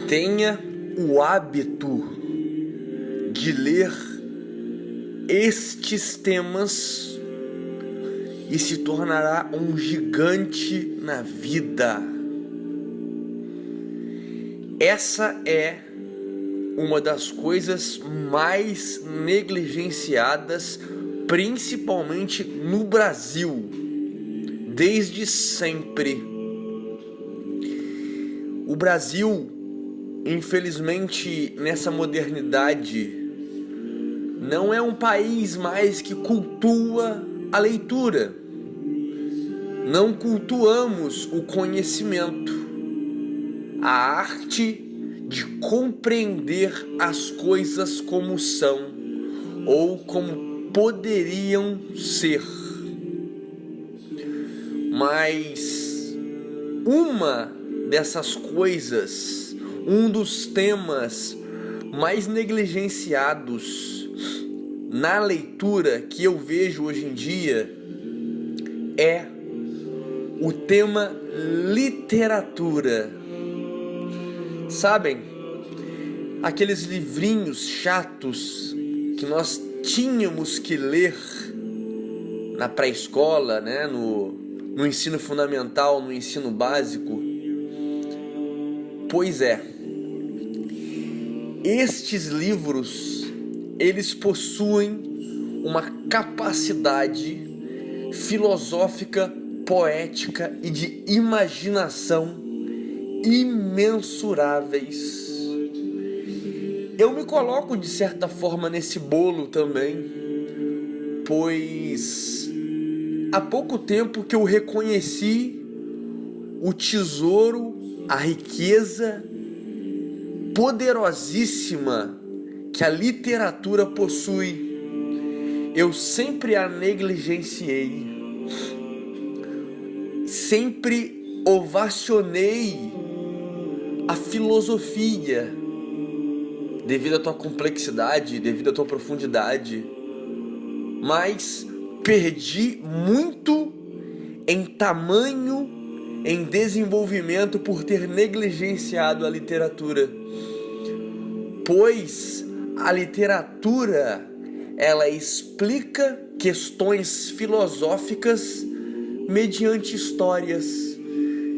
Tenha o hábito de ler estes temas e se tornará um gigante na vida. Essa é uma das coisas mais negligenciadas, principalmente no Brasil, desde sempre. O Brasil, infelizmente, nessa modernidade, não é um país mais que cultua a leitura. Não cultuamos o conhecimento, a arte de compreender as coisas como são ou como poderiam ser. Mas uma dessas coisas, um dos temas mais negligenciados na leitura que eu vejo hoje em dia é o tema literatura. Sabem, aqueles livrinhos chatos que nós tínhamos que ler na pré-escola, né, no ensino fundamental, no ensino básico. Pois é, estes livros, eles possuem uma capacidade filosófica, poética e de imaginação imensuráveis. Eu me coloco de certa forma nesse bolo também, pois há pouco tempo que eu reconheci o tesouro, a riqueza poderosíssima que a literatura possui. Eu sempre a negligenciei, sempre ovacionei a filosofia devido à tua complexidade, devido à tua profundidade, mas perdi muito em tamanho, em desenvolvimento por ter negligenciado a literatura. Pois a literatura, ela explica questões filosóficas mediante histórias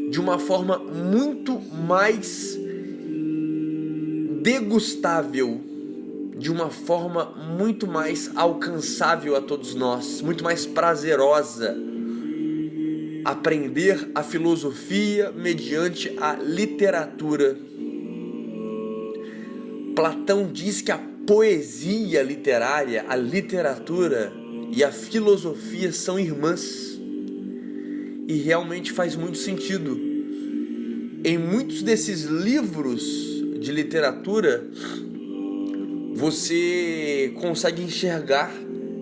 de uma forma muito mais degustável, de uma forma muito mais alcançável a todos nós, muito mais prazerosa. Aprender a filosofia mediante a literatura. Platão diz que a poesia literária, a literatura e a filosofia são irmãs. E realmente faz muito sentido. Em muitos desses livros de literatura, você consegue enxergar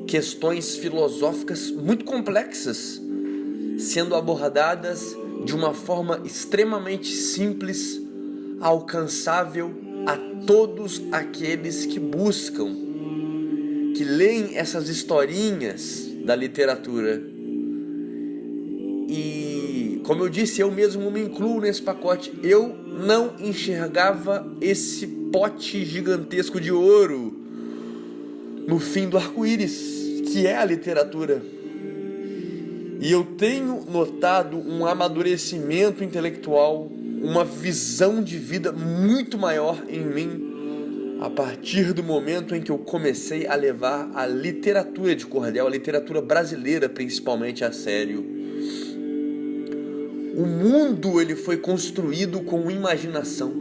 questões filosóficas muito complexas sendo abordadas de uma forma extremamente simples, alcançável a todos aqueles que buscam, que leem essas historinhas da literatura. E, como eu disse, eu mesmo me incluo nesse pacote. Eu não enxergava esse pote gigantesco de ouro no fim do arco-íris, que é a literatura. E eu tenho notado um amadurecimento intelectual, uma visão de vida muito maior em mim a partir do momento em que eu comecei a levar a literatura de cordel, a literatura brasileira principalmente, a sério. O mundo, ele foi construído com imaginação.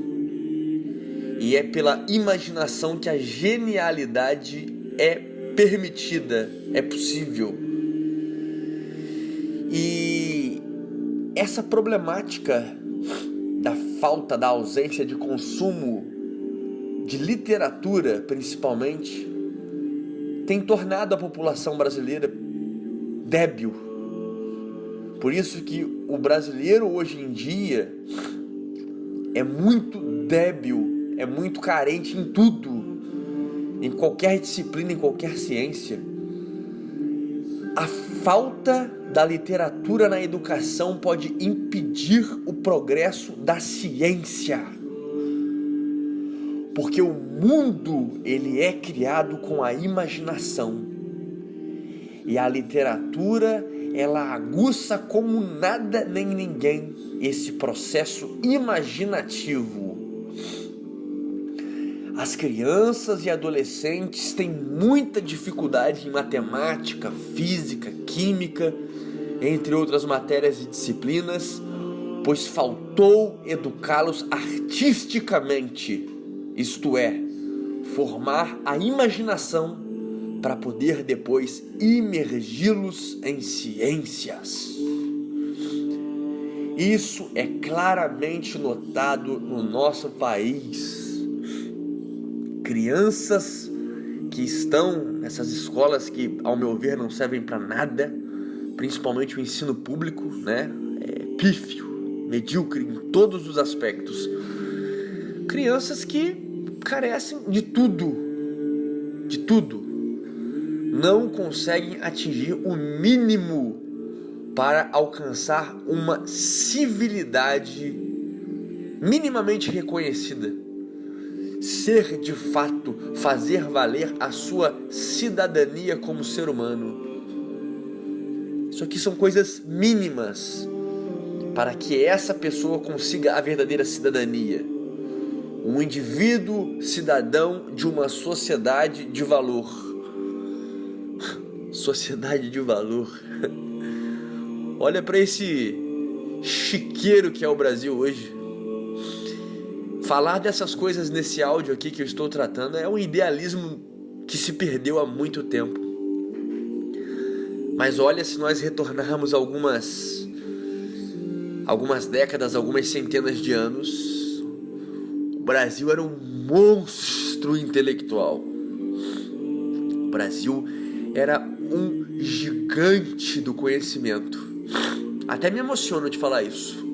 E é pela imaginação que a genialidade é permitida, é possível. E essa problemática da falta, da ausência de consumo de literatura, principalmente, tem tornado a população brasileira débil. Por isso que o brasileiro hoje em dia é muito débil, é muito carente em tudo, em qualquer disciplina, em qualquer ciência. A falta da literatura na educação pode impedir o progresso da ciência. Porque o mundo, ele é criado com a imaginação. E a literatura, ela aguça como nada nem ninguém esse processo imaginativo. As crianças e adolescentes têm muita dificuldade em matemática, física, química, entre outras matérias e disciplinas, pois faltou educá-los artisticamente, isto é, formar a imaginação para poder depois imergi-los em ciências. Isso é claramente notado no nosso país. Crianças que estão nessas escolas que, ao meu ver, não servem para nada, principalmente o ensino público, né? É pífio, medíocre em todos os aspectos. Crianças que carecem de tudo, não conseguem atingir o mínimo para alcançar uma civilidade minimamente reconhecida. Ser de fato, fazer valer a sua cidadania como ser humano. Isso aqui são coisas mínimas para que essa pessoa consiga a verdadeira cidadania. Um indivíduo cidadão de uma sociedade de valor. Sociedade de valor. Olha para esse chiqueiro que é o Brasil hoje. Falar dessas coisas nesse áudio aqui que eu estou tratando é um idealismo que se perdeu há muito tempo. Mas olha, se nós retornarmos algumas décadas, algumas centenas de anos, o Brasil era um monstro intelectual. O Brasil era um gigante do conhecimento. Até me emociono de falar isso.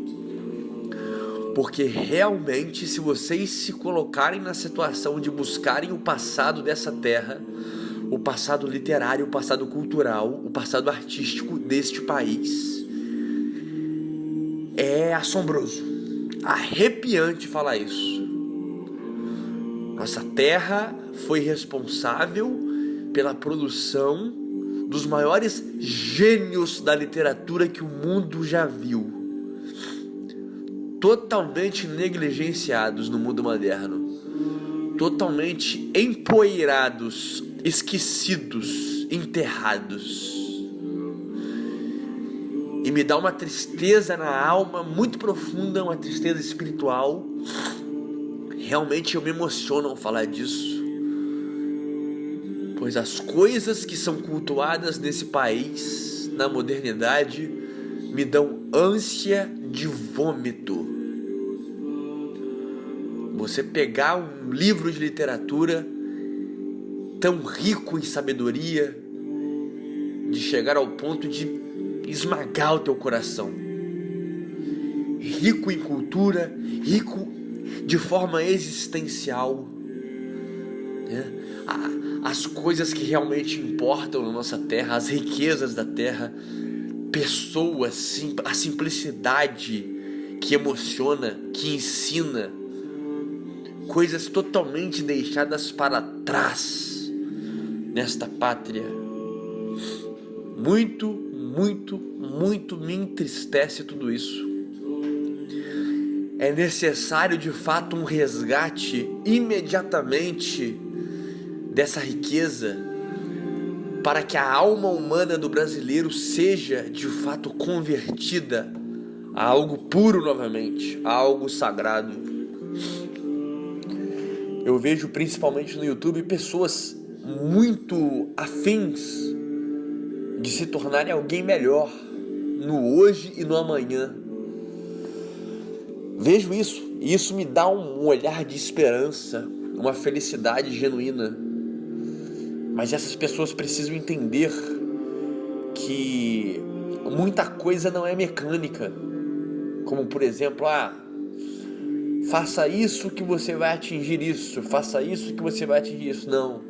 Porque realmente, se vocês se colocarem na situação de buscarem o passado dessa terra, o passado literário, o passado cultural, o passado artístico deste país, é assombroso, arrepiante falar isso. Nossa terra foi responsável pela produção dos maiores gênios da literatura que o mundo já viu. Totalmente negligenciados no mundo moderno, totalmente empoeirados, esquecidos, enterrados. E me dá uma tristeza na alma muito profunda, uma tristeza espiritual. Realmente eu me emociono ao falar disso, pois as coisas que são cultuadas nesse país, na modernidade, me dão ânsia de vômito. Você pegar um livro de literatura tão rico em sabedoria, de chegar ao ponto de esmagar o teu coração, rico em cultura, rico de forma existencial, né? As coisas que realmente importam na nossa terra, as riquezas da terra, pessoas, a simplicidade que emociona, que ensina, coisas totalmente deixadas para trás nesta pátria. Muito me entristece tudo isso. É necessário de fato um resgate imediatamente dessa riqueza, para que a alma humana do brasileiro seja de fato convertida a algo puro novamente, a algo sagrado. Eu vejo principalmente no YouTube pessoas muito afins de se tornarem alguém melhor no hoje e no amanhã. Vejo isso, e isso me dá um olhar de esperança, uma felicidade genuína. Mas essas pessoas precisam entender que muita coisa não é mecânica. Como, por exemplo, faça isso que você vai atingir isso, faça isso que você vai atingir isso. Não.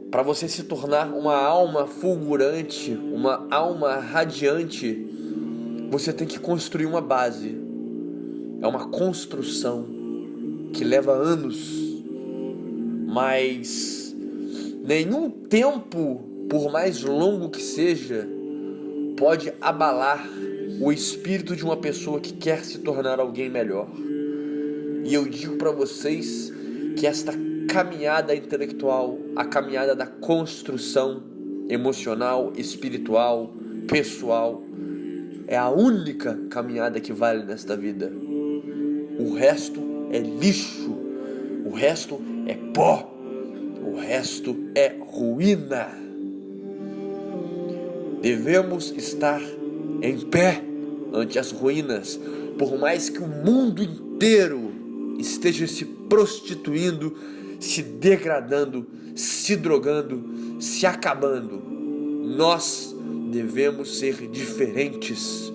Para você se tornar uma alma fulgurante, uma alma radiante, você tem que construir uma base. É uma construção. que leva anos, mas nenhum tempo, por mais longo que seja, pode abalar o espírito de uma pessoa que quer se tornar alguém melhor. E eu digo para vocês que esta caminhada intelectual, a caminhada da construção emocional, espiritual, pessoal, é a única caminhada que vale nesta vida. O resto é lixo, o resto é pó, o resto é ruína. Devemos estar em pé ante as ruínas, por mais que o mundo inteiro esteja se prostituindo, se degradando, se drogando, se acabando. Nós devemos ser diferentes.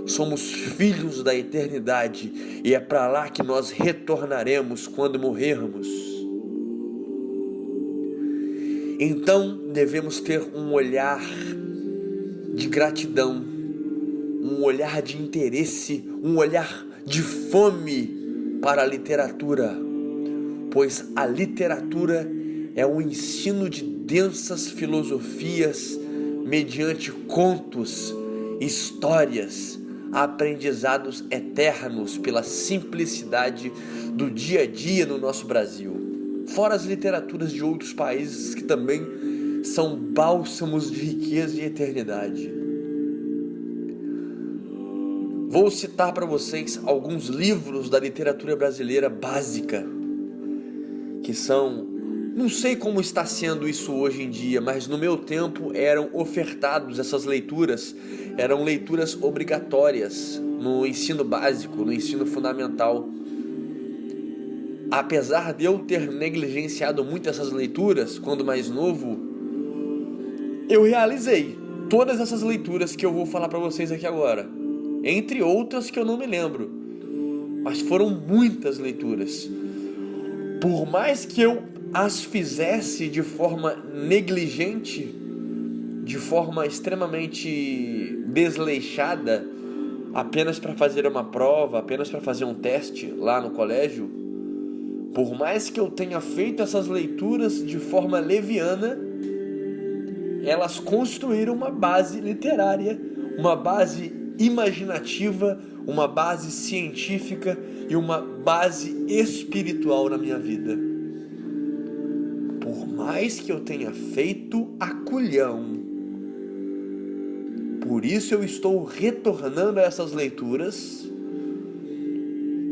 Somos filhos da eternidade e é para lá que nós retornaremos quando morrermos. Então devemos ter um olhar de gratidão, um olhar de interesse, um olhar de fome para a literatura, pois a literatura é o ensino de densas filosofias mediante contos, histórias, aprendizados eternos pela simplicidade do dia a dia no nosso Brasil, fora as literaturas de outros países que também são bálsamos de riqueza e eternidade. Vou citar para vocês alguns livros da literatura brasileira básica, que são, não sei como está sendo isso hoje em dia, mas no meu tempo eram ofertados essas leituras, eram leituras obrigatórias no ensino básico, no ensino fundamental. Apesar de eu ter negligenciado muito essas leituras quando mais novo, eu realizei todas essas leituras que eu vou falar para vocês aqui agora, entre outras que eu não me lembro, mas foram muitas leituras. Por mais que eu as fizesse de forma negligente, de forma extremamente desleixada, apenas para fazer uma prova, apenas para fazer um teste lá no colégio, por mais que eu tenha feito essas leituras de forma leviana, elas construíram uma base literária, uma base imaginativa, uma base científica e uma base espiritual na minha vida. Por mais que eu tenha feito a culhão, por isso eu estou retornando a essas leituras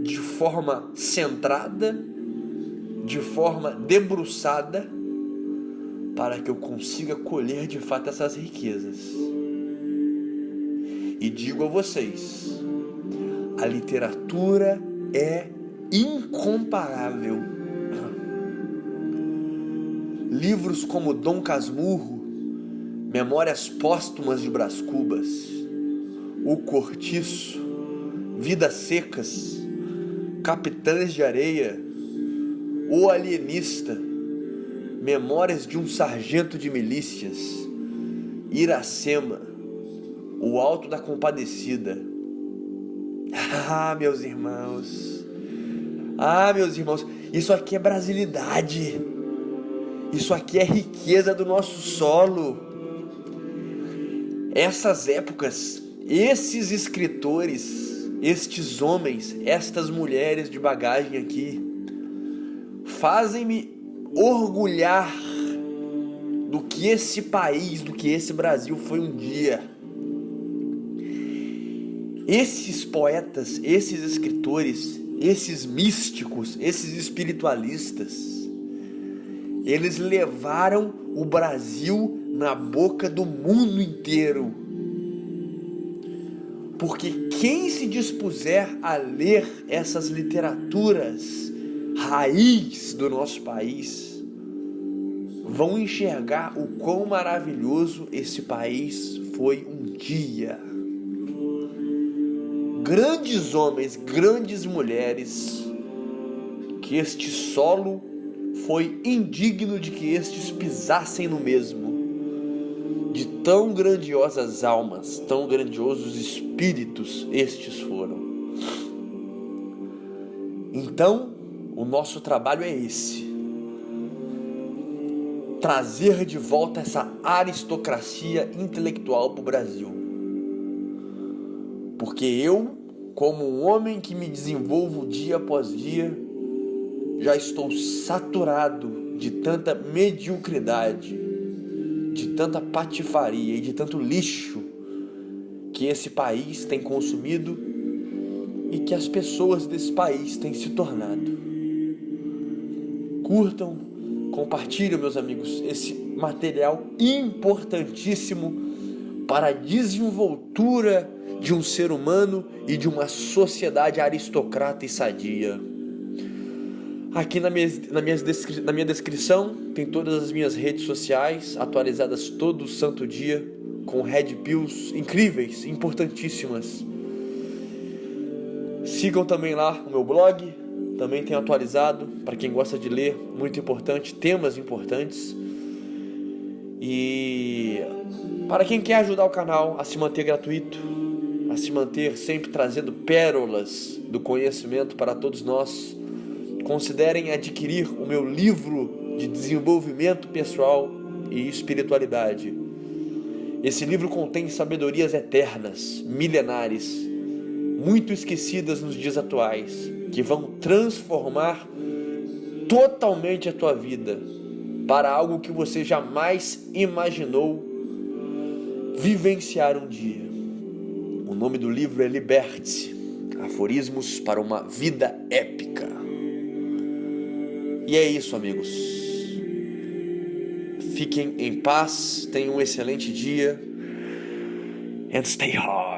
de forma centrada, de forma debruçada, para que eu consiga colher de fato essas riquezas. E digo a vocês, a literatura é incomparável. Livros como Dom Casmurro, Memórias Póstumas de Brás Cubas, O Cortiço, Vidas Secas, Capitães de Areia, O Alienista, Memórias de um Sargento de Milícias, Iracema, O Alto da Compadecida. Meus irmãos, isso aqui é brasilidade, isso aqui é riqueza do nosso solo. Essas épocas, esses escritores, estes homens, estas mulheres de bagagem aqui, fazem-me orgulhar do que esse país, do que esse Brasil foi um dia. Esses poetas, esses escritores, esses místicos, esses espiritualistas, eles levaram o Brasil na boca do mundo inteiro. Porque quem se dispuser a ler essas literaturas raiz do nosso país, vão enxergar o quão maravilhoso esse país foi um dia. Grandes homens, grandes mulheres, que este solo foi indigno de que estes pisassem no mesmo. De tão grandiosas almas, tão grandiosos espíritos estes foram. Então, O nosso trabalho é esse: trazer de volta essa aristocracia intelectual para o Brasil. Porque eu, como um homem que me desenvolvo dia após dia, já estou saturado de tanta mediocridade, de tanta patifaria e de tanto lixo que esse país tem consumido e que as pessoas desse país têm se tornado. Curtam, compartilhem, meus amigos, esse material importantíssimo para a desenvoltura de um ser humano e de uma sociedade aristocrata e sadia. Aqui na minha descrição tem todas as minhas redes sociais, atualizadas todo santo dia, com red pills incríveis, importantíssimas. Sigam também lá o meu blog, também tenho atualizado, para quem gosta de ler, muito importante, temas importantes. E para quem quer ajudar o canal a se manter gratuito, a se manter sempre trazendo pérolas do conhecimento para todos nós, considerem adquirir o meu livro de desenvolvimento pessoal e espiritualidade. Esse livro contém sabedorias eternas, milenares, muito esquecidas nos dias atuais, que vão transformar totalmente a tua vida para algo que você jamais imaginou vivenciar um dia. O nome do livro é Liberte-se, Aforismos para uma Vida Épica. E é isso, amigos. Fiquem em paz, tenham um excelente dia. And stay hard.